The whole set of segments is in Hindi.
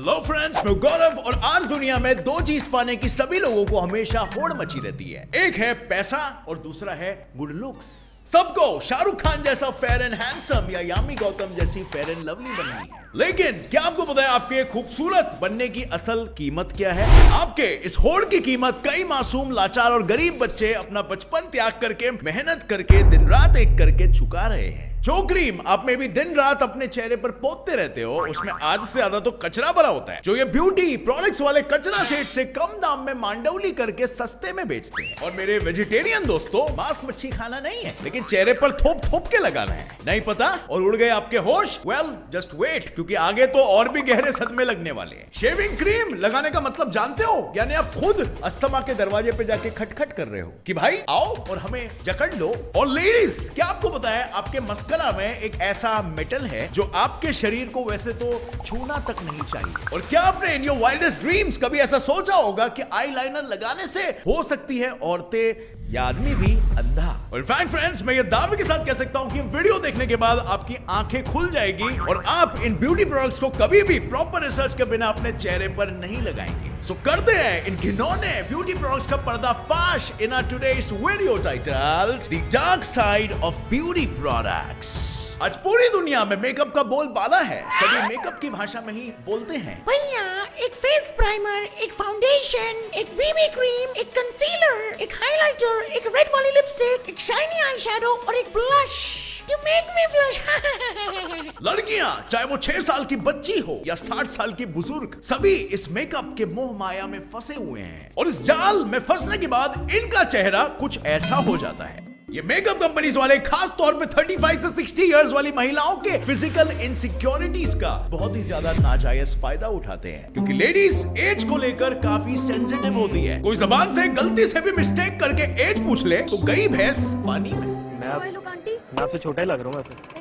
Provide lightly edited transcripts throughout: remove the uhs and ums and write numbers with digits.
हेलो फ्रेंड्स, मैं गौरव और आज दुनिया में दो चीज पाने की सभी लोगों को हमेशा होड़ मची रहती है। एक है पैसा और दूसरा है गुड लुक्स। सबको शाहरुख खान जैसा फेयर एंड हैंडसम या यामी गौतम जैसी फेयर एंड लवली बननी है, लेकिन क्या आपको पता है आपके खूबसूरत बनने की असल कीमत क्या है? आपके इस होड़ की कीमत कई मासूम, लाचार और गरीब बच्चे अपना बचपन त्याग करके, मेहनत करके, दिन रात एक करके चुका रहे हैं। जो क्रीम आप में भी दिन रात अपने चेहरे पर पोतते रहते हो, उसमें आधे से ज्यादा तो कचरा भरा होता है, जो ये ब्यूटी प्रोडक्ट्स वाले कचरा सेठ से कम दाम में मांडवली करके सस्ते में बेचते हैं। और मेरे वेजिटेरियन दोस्तों, मांस मच्छी खाना नहीं है, लेकिन चेहरे पर थोप थोप के लगाना है। नहीं पता और उड़ गए आपके होश? वेल जस्ट वेट, क्योंकि आगे तो और भी गहरे सदमे लगने वाले हैं। शेविंग क्रीम लगाने का मतलब जानते हो? यानी आप खुद अस्थमा के दरवाजे पे जाके खटखट कर रहे हो कि भाई आओ और हमें जकड़ लो। और लेडीज, क्या आपको पता है आपके मस्करा में एक ऐसा मेटल है जो आपके शरीर को वैसे तो छूना तक नहीं चाहिए। और क्या आपने इन योर वाइल्डेस्ट ड्रीम्स कभी ऐसा सोचा होगा कि आईलाइनर लगाने से हो सकती है औरतें या आदमी भी अंधा? और इनफैक्ट फ्रेंड्स, मैं ये दावे के साथ कह सकता हूं कि वीडियो देखने के बाद आपकी आंखें खुल जाएगी और आप इन ब्यूटी प्रोडक्ट्स को कभी भी प्रॉपर रिसर्च के बिना अपने चेहरे पर नहीं लगाएंगे। सो करते हैं इन घिनौने ब्यूटी प्रोडक्ट्स का पर्दाफाश in our today's video titled the dark side of beauty products. आज पूरी दुनिया में मेकअप का बोलबाला है, सभी मेकअप की भाषा में ही बोलते हैं। भैया, एक फेस प्राइमर, एक फाउंडेशन, एक बीबी क्रीम, एक कंसीलर, एक हाइलाइटर, एक रेड वाली लिपस्टिक, एक शाइनी आई शैडो और एक blush to make me blush। लड़कियां, चाहे वो 6 साल की बच्ची हो या 60 साल की बुजुर्ग, सभी इस मेकअप के मोह माया में फंसे हुए हैं। और इस जाल में फंसने के बाद इनका चेहरा कुछ ऐसा हो जाता है। ये मेकअप कंपनीज वाले खास तौर पे 35 से 60 इयर्स वाली महिलाओं के फिजिकल इनसिक्योरिटीज का बहुत ही ज्यादा नाजायज फायदा उठाते हैं, क्योंकि लेडीज एज को लेकर काफी सेंसिटिव होती है। कोई जबान से गलती से भी मिस्टेक करके एज पूछ ले तो गई भैंस पानी में। मैं आपसे छोटा ही लग रहा हूँ वैसे।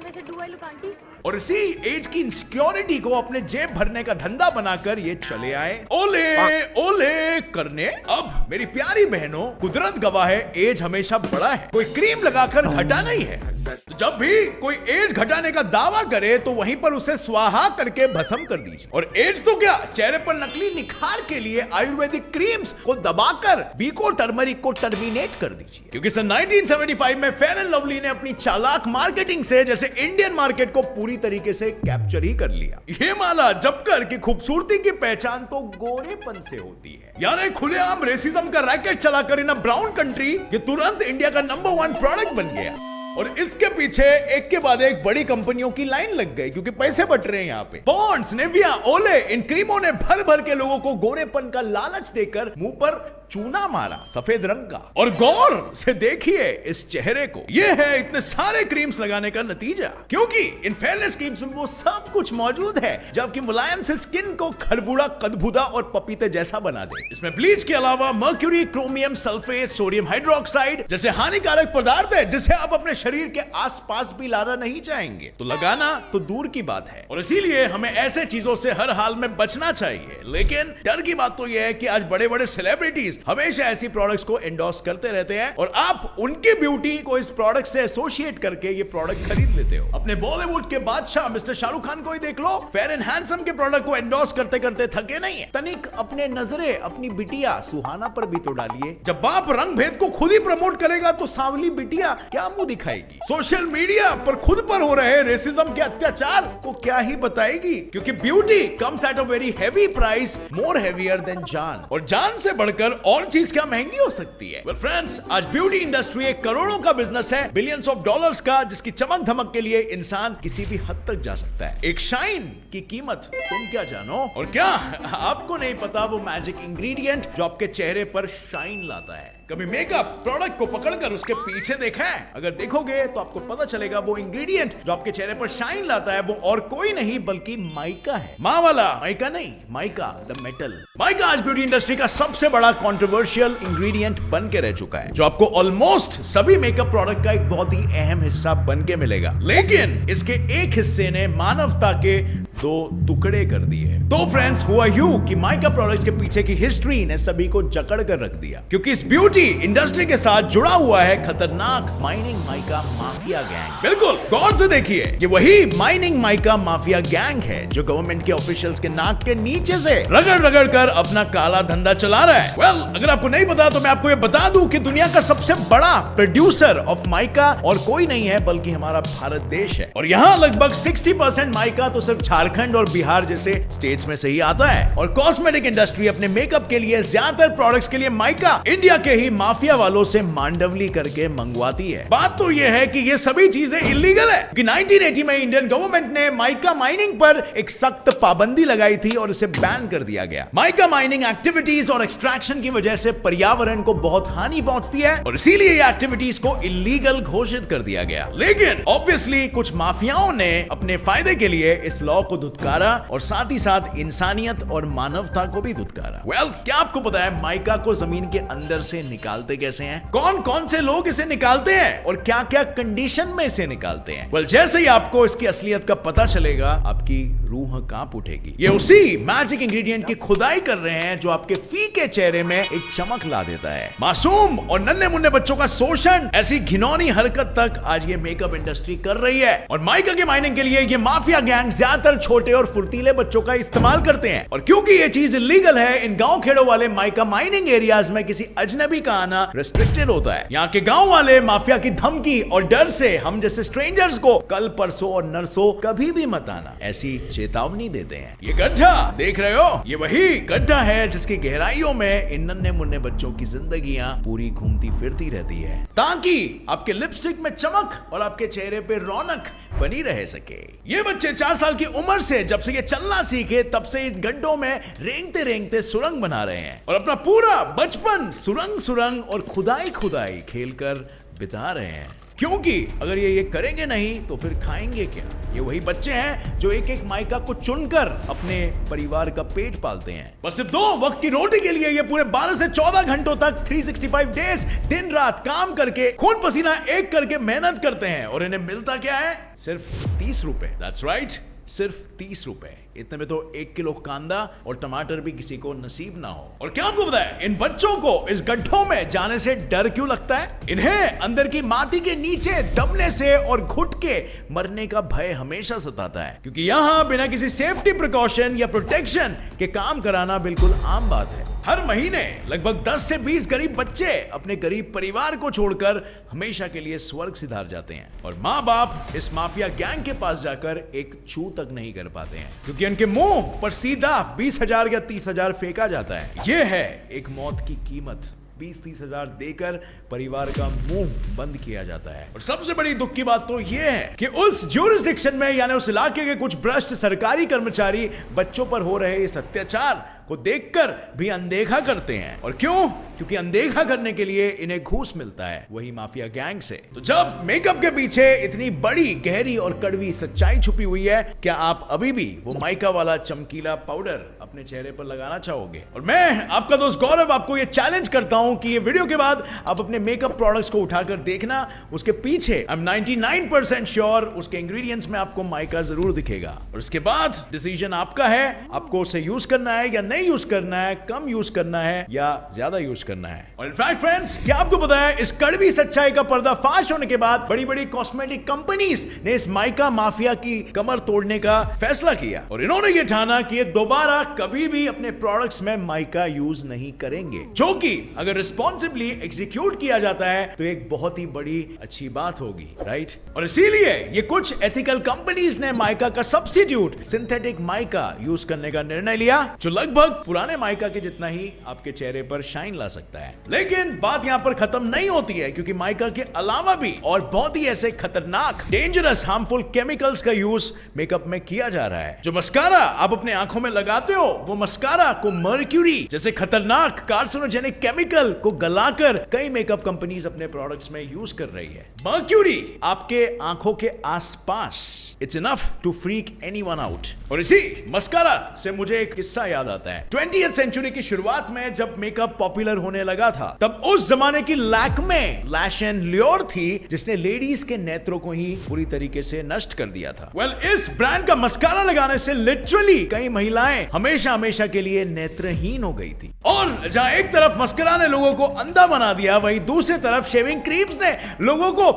और इसी एज की इनसिक्योरिटी को अपने जेब भरने का धंधा बनाकर ये चले आए ओले ओले करने। अब मेरी प्यारी बहनों, कुदरत गवाह है, एज हमेशा बड़ा है, कोई क्रीम लगाकर घटा नहीं है। तो जब भी कोई एज घटाने का दावा करे तो वहीं पर उसे स्वाहा करके भस्म कर दीजिए। और एज तो क्या, चेहरे पर नकली निखार के लिए आयुर्वेदिक क्रीम्स को दबाकर वीको टर्मरिक को टर्मिनेट कर दीजिए, क्योंकि सन 1975 में फेयर एंड लवली ने अपनी चालाक मार्केटिंग से जैसे इंडियन मार्केट को पूरी तरीके से कैप्चर ही कर लिया। ये माला जपकर कि खूबसूरती की पहचान तो गोरेपन से होती है, यानी खुलेआम रेसिज्म का रैकेट चलाकर इन ब्राउन कंट्री ये तुरंत इंडिया का नंबर 1 प्रोडक्ट बन गया। और इसके पीछे एक के बाद एक बड़ी कंपनियों की लाइन लग गई, क्योंकि पैसे बट रहे हैं यहाँ पे। पॉन्ड्स, निविया, ओले, इन क्रीमों ने भर भर के लोगों को गोरेपन का लालच देकर मुंह पर चूना मारा सफेद रंग का। और गौर से देखिए इस चेहरे को, यह है इतने सारे क्रीम्स लगाने का नतीजा, क्योंकि इन फेयरनेस क्रीम्स में वो सब कुछ मौजूद है जो आपकी मुलायम से स्किन को खरबूड़ा, कदबुदा और पपीते जैसा बना दे। इसमें ब्लीच के अलावा mercury, chromium sulphate, sodium hydroxide जैसे हानिकारक पदार्थ है जिसे आप अपने शरीर के आसपास भी लाना नहीं चाहेंगे, तो लगाना तो दूर की बात है। और इसीलिए हमें ऐसे चीजों से हर हाल में बचना चाहिए। लेकिन डर की बात तो यह है कि आज बड़े बड़े सेलिब्रिटीज हमेशा ऐसी प्रोडक्ट्स को एंडोर्स करते रहते हैं और आप उनकी ब्यूटी को इस प्रोडक्ट से एसोसिएट करके ये प्रोडक्ट खरीद लेते हो। अपने बॉलीवुड के बादशाह मिस्टर शाहरुख खान को ही देख लो, फेयर एंड हैंडसम के प्रोडक्ट को एंडोर्स करते करते थके नहीं है। तनिक अपने नजरे अपनी बिटिया सुहाना पर भी तो डालिए। जब बाप रंग भेद को खुद ही प्रमोट करेगा तो सांवली बिटिया क्या मुंह दिखाएगी? सोशल मीडिया पर खुद पर हो रहे रेसिज्म के अत्याचार को क्या ही बताएगी? क्योंकि beauty comes at a very heavy price, more heavier than जान। और जान से बढ़कर और चीज क्या महंगी हो सकती है? वेल फ्रेंड्स, आज ब्यूटी इंडस्ट्री एक करोड़ों का बिजनेस है, बिलियंस ऑफ डॉलर्स का, जिसकी चमक धमक के लिए इंसान किसी भी हद तक जा सकता है। एक शाइन की कीमत तुम क्या जानो? और क्या आपको नहीं पता वो मैजिक इंग्रेडिएंट जो आपके चेहरे पर शाइन लाता है? कभी मेकअप प्रोडक्ट को पकड़कर उसके पीछे देखा है? अगर देखोगे तो आपको पता चलेगा वो इंग्रेडिएंट जो आपके चेहरे पर शाइन लाता है वो और कोई नहीं बल्कि माइका है। माँ वाला माइका नहीं, माइका। The metal. माइका आज ब्यूटी इंडस्ट्री का सबसे बड़ा कंट्रोवर्शियल इंग्रेडिएंट बन के रह चुका है, जो आपको ऑलमोस्ट सभी मेकअप प्रोडक्ट का एक बहुत ही अहम हिस्सा बन के मिलेगा। लेकिन इसके एक हिस्से ने मानवता के दो टुकड़े कर दिए। तो फ्रेंड्स, हुआ यूं कि माइका प्रोडक्ट्स के पीछे की हिस्ट्री ने सभी को जकड़ कर रख दिया, क्योंकि इस ब्यूटी इंडस्ट्री के साथ जुड़ा हुआ है खतरनाक माइनिंग माइका माफिया गैंग। बिल्कुल गौर से देखिए, ये वही माइनिंग माइका माफिया गैंग है जो गवर्नमेंट के ऑफिशियल्स के नाक के नीचे से रगड़ रगड़ कर अपना काला धंधा चला रहा है। वेल, अगर आपको नहीं पता तो मैं आपको ये बता दूं कि दुनिया का सबसे बड़ा प्रोड्यूसर ऑफ माइका और कोई नहीं है बल्कि हमारा भारत देश है। और यहाँ लगभग 60% माइका तो सिर्फ झारखंड और बिहार जैसे स्टेट्स में से ही आता है। और कॉस्मेटिक इंडस्ट्री अपने मेकअप के लिए ज्यादातर प्रोडक्ट्स के लिए माइका इंडिया के ही माफिया वालों से मांडवली करके मंगवाती है। बात तो यह है कि ये सभी चीजें इलीगल है, कि 1980 में इंडियन गवर्नमेंट ने माइका माइनिंग पर एक सख्त पाबंदी लगाई थी और इसे बैन कर दिया गया। माइका माइनिंग एक्टिविटीज और एक्सट्रैक्शन की वजह से पर्यावरण को बहुत हानि पहुंचती है और इसीलिए ये एक्टिविटीज को इलीगल घोषित कर दिया गया। लेकिन ऑब्वियसली कुछ माफियाओं ने अपने फायदे के लिए इस लॉ को धुतकारा और साथ ही साथ इंसानियत और मानवता को भी धुतकारा। वेल, क्या आपको पता है माइका को जमीन के अंदर से निकालते कैसे हैं? कौन कौन से लोग इसे निकालते हैं और क्या क्या कंडीशन में इसे निकालते हैं? वेल, जैसे ही आपको इसकी असलियत का पता चलेगा, आपकी रूह कांप उठेगी। ये उसी मैजिक इंग्रेडिएंट की खुदाई कर रहे हैं जो आपके फीके चेहरे में एक चमक ला देता है। मासूम और नन्हे मुन्ने बच्चों का शोषण, ऐसी घिनौनी हरकत तक आज ये मेकअप इंडस्ट्री कर रही है। और माइका के माइनिंग के लिए ये माफिया गैंग ज्यादातर छोटे और फुर्तीले बच्चों का इस्तेमाल करते हैं। और क्योंकि ये चीज इलीगल है, इन गांव खेड़ों वाले माइका माइनिंग एरियाज में किसी अजनबी का आना रेस्ट्रिक्टेड होता है। यहाँ के गांव वाले माफिया की धमकी और डर से हम जैसे स्ट्रेंजर्स को कल परसों और नरसों कभी भी मत आना ऐसी चेतावनी देते हैं। ये गड्ढा देख रहे हो, ये वही गड्ढा है जिसकी गहराइयों में इन नन्हे मुन्ने बच्चों की जिंदगियां पूरी घूमती फिरती रहती है, ताकि आपके लिपस्टिक में चमक और आपके चेहरे पे रौनक बनी रह सके। ये बच्चे 4 साल की उम्र से जब से ये चलना सीखे तब से इन गड्ढों में रेंगते रेंगते सुरंग बना रहे हैं और अपना पूरा बचपन सुरंग और खुदाई खेलकर बिता रहे हैं। क्योंकि अगर ये करेंगे नहीं तो फिर खाएंगे क्या? ये वही बच्चे हैं जो एक एक माइका को चुनकर अपने परिवार का पेट पालते हैं। बस सिर्फ 2 वक्त की रोटी के लिए ये पूरे 12 से 14 घंटों तक 365 डेज दिन रात काम करके खून पसीना एक करके मेहनत करते हैं और इन्हें मिलता क्या है? सिर्फ 30 रुपए। दैट्स राइट, सिर्फ 30 रुपए। इतने में तो 1 किलो कांदा और टमाटर भी किसी को नसीब ना हो। और क्या आपको पता है इन बच्चों को इस गड्ढों में जाने से डर क्यों लगता है? इन्हें अंदर की माटी के नीचे दबने से और घुट के मरने का भय हमेशा सताता है, क्योंकि यहाँ बिना किसी सेफ्टी प्रिकॉशन या प्रोटेक्शन के काम कराना बिल्कुल आम बात है। हर महीने लगभग 10 से 20 गरीब बच्चे अपने गरीब परिवार को छोड़कर हमेशा के लिए स्वर्ग सिधार जाते हैं और माँ बाप इस माफिया गैंग के पास जाकर एक छू तक नहीं कर पाते हैं, क्योंकि उनके मुंह पर सीधा 20,000 या 30,000 फेंका जाता है। यह है एक मौत की कीमत। 20-30 हजार देकर परिवार का मुंह बंद किया जाता है। और सबसे बड़ी दुख की बात तो यह है कि उस ज्यूरिसडिक्शन में यानी उस इलाके के कुछ भ्रष्ट सरकारी कर्मचारी बच्चों पर हो रहे इस अत्याचार को देखकर भी अनदेखा करते हैं। और क्यों? क्योंकि अनदेखा करने के लिए इन्हें घूस मिलता है वही माफिया गैंग से। तो जब मेकअप के पीछे इतनी बड़ी गहरी और कड़वी सच्चाई छुपी हुई है, क्या आप अभी भी वो माइका वाला चमकीला पाउडर अपने चेहरे पर लगाना चाहोगे? और मैं आपका दोस्त गौरव आपको ये चैलेंज करता हूं कि ये वीडियो के बाद आप अपने मेकअप प्रोडक्ट्स को उठाकर देखना, उसके पीछे आई एम 99% श्योर उसके इंग्रेडिएंट्स में आपको माइका जरूर दिखेगा। और उसके बाद डिसीजन आपका है, आपको उसे यूज करना है या नहीं यूज करना है, कम यूज करना है या ज्यादा यूज करना है। और इनफैक्ट फ्रेंड्स, क्या आपको पता है इस कड़वी सच्चाई का पर्दाफाश होने के बाद बड़ी बड़ी कॉस्मेटिक कंपनीज ने इस माइका माफिया की कमर तोड़ने का फैसला किया और इन्होंने ये ठाना कि ये दोबारा कभी भी अपने प्रोडक्ट्स में माइका यूज नहीं करेंगे, जो कि अगर रिस्पॉन्सिबली एग्जीक्यूट किया जाता है तो एक बहुत ही बड़ी अच्छी बात होगी, राइट? और इसीलिए ये कुछ एथिकल कंपनीज ने माइका का सब्स्टिट्यूट सिंथेटिक माइका यूज करने का निर्णय लिया, जो लगभग पुराने माइका के जितना ही आपके चेहरे पर शाइन ला सकता है। सकता है। लेकिन बात यहाँ पर खत्म नहीं होती है, क्योंकि माइका के अलावा भी और बहुत ही ऐसे खतरनाक, डेंजरस, हार्मफुल केमिकल्स का यूज मेकअप में किया जा रहा है। जो मस्कारा आप अपने आंखों में लगाते हो, वो मस्कारा को मर्क्यूरी जैसे खतरनाक कार्सिनोजेनिक केमिकल को गलाकर कई मेकअप कंपनीज अपने प्रोडक्ट्स में यूज कर रही है। मर्क्यूरी आपके आंखों के आसपास, it's enough to freak anyone out. और इसी मस्कारा से मुझे एक किस्सा याद आता है। 20th सेंचुरी की शुरुआत में जब मेकअप पॉपुलर होने लगा था, तब उस जमाने की लैक्मे लैश एंड ल्योर थी, जिसने लेडीज के नेत्रों को ही पूरी तरीके से नष्ट कर दिया था। इस ब्रांड का मस्कारा लगाने से लिटरली कई महिलाएं हमेशा हमेशा के लिए नेत्रहीन हो गई थी। और जहां एक तरफ मस्कारा ने लोगों को अंधा बना दिया, वहीं दूसरी तरफ शेविंग क्रीम्स ने लोगों को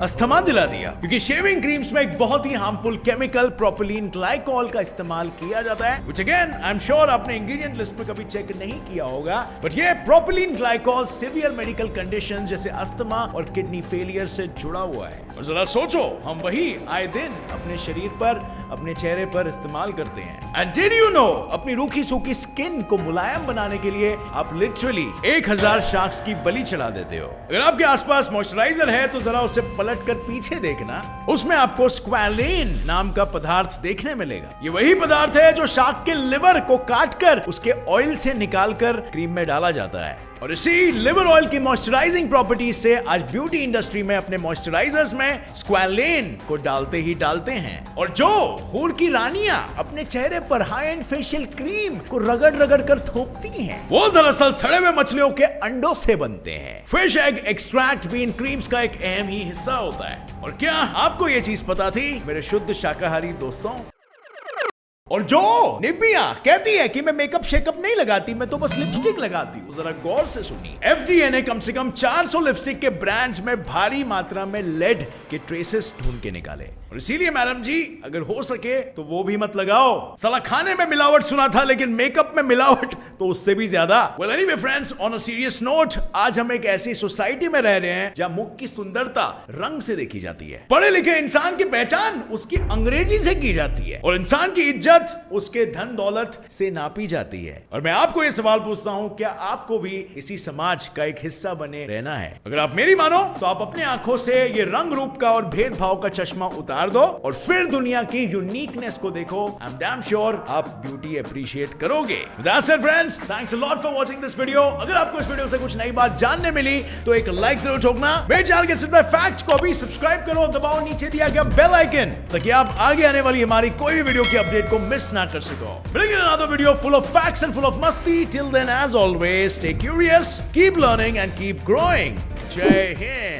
अस्थमा दिला दिया, क्योंकि शेविंग क्रीम्स में एक बहुत ही हार्मफुल केमिकल प्रोपिलीन ग्लाइकोल का इस्तेमाल किया जाता है, which again I am sure आपने इंग्रेडिएंट लिस्ट में कभी चेक नहीं किया होगा। बट ये propylene glycol severe medical condition जैसे अस्थमा और किडनी फेलियर से जुड़ा हुआ है। और जरा सोचो, हम वही आए दिन अपने शरीर पर, अपने चेहरे पर इस्तेमाल करते हैं। एंड डिड यू नो, अपनी रूखी सूखी स्किन को मुलायम बनाने के लिए आप लिटरली 1000 शार्क्स की बलि चढ़ा देते हो। अगर आपके आसपास मॉइस्चराइजर है तो जरा उसे पलट कर पीछे देखना, उसमें आपको स्क्वैलिन नाम का पदार्थ देखने मिलेगा। ये वही पदार्थ है जो शार्क के लिवर को काटकर उसके ऑयल से निकालकर क्रीम में डाला जाता है। और इसी लिवर ऑयल की मॉइस्चराइजिंग प्रॉपर्टीज से आज ब्यूटी इंडस्ट्री में अपने मॉइस्चराइजर्स में स्क्वैलिन को डालते ही डालते हैं। और जो हूर की रानियां अपने चेहरे पर हाई एंड फेशियल क्रीम को रगड़ रगड़ कर थोपती हैं, वो दरअसल सड़े हुए मछलियों के अंडों से बनते हैं। फिश एग एक्सट्रैक्ट भी इन क्रीम्स का एक अहम ही हिस्सा होता है। और क्या आपको ये चीज पता थी मेरे शुद्ध शाकाहारी दोस्तों? और जो निबिया कहती है कि मैं मेकअप शेकअप नहीं लगाती, मैं तो बस लिपस्टिक लगाती हूँ, जरा गौर से सुनिए। FDA ने कम से कम 400 लिपस्टिक के ब्रांड्स में भारी मात्रा में लेड के ट्रेसेस ढूंढ के निकाले। और इसीलिए मैडम जी, अगर हो सके तो वो भी मत लगाओ। साला खाने में मिलावट सुना था, लेकिन मेकअप में मिलावट तो उससे भी ज्यादा। Well anyway friends, on a serious note, आज हम एक ऐसी सोसाइटी में रह रहे हैं जहां मुख की सुंदरता रंग से देखी जाती है, पढ़े लिखे इंसान की पहचान उसकी अंग्रेजी से की जाती है, और इंसान की इज्जत उसके धन दौलत से नापी जाती है। और मैं आपको यह सवाल पूछता हूं, क्या आपको भी इसी समाज का एक हिस्सा बने रहना है? अगर आप मेरी मानो तो आप अपने आंखों से ये रंग रूप का और भेदभाव का चश्मा उतार दो और फिर दुनिया की यूनिकनेस को देखो। आई एम डैम श्योर आप ब्यूटी अप्रिशिएट करोगे। That's it friends, thanks a lot for watching this video। अगर आपको इस वीडियो से कुछ नई बात जानने मिली तो एक लाइक जरूर ठोकना। मेरे चैनल के सिर्फ फैक्ट्स को भी सब्सक्राइब करो, दबाओ नीचे दिया गया बेल आइकन, ताकि आप आगे आने वाली हमारी कोई भी वीडियो की अपडेट को मिस ना कर सको। Bring in another video full of facts and full of masti. Till then, as always, stay curious, keep learning and keep growing. Jai Hind.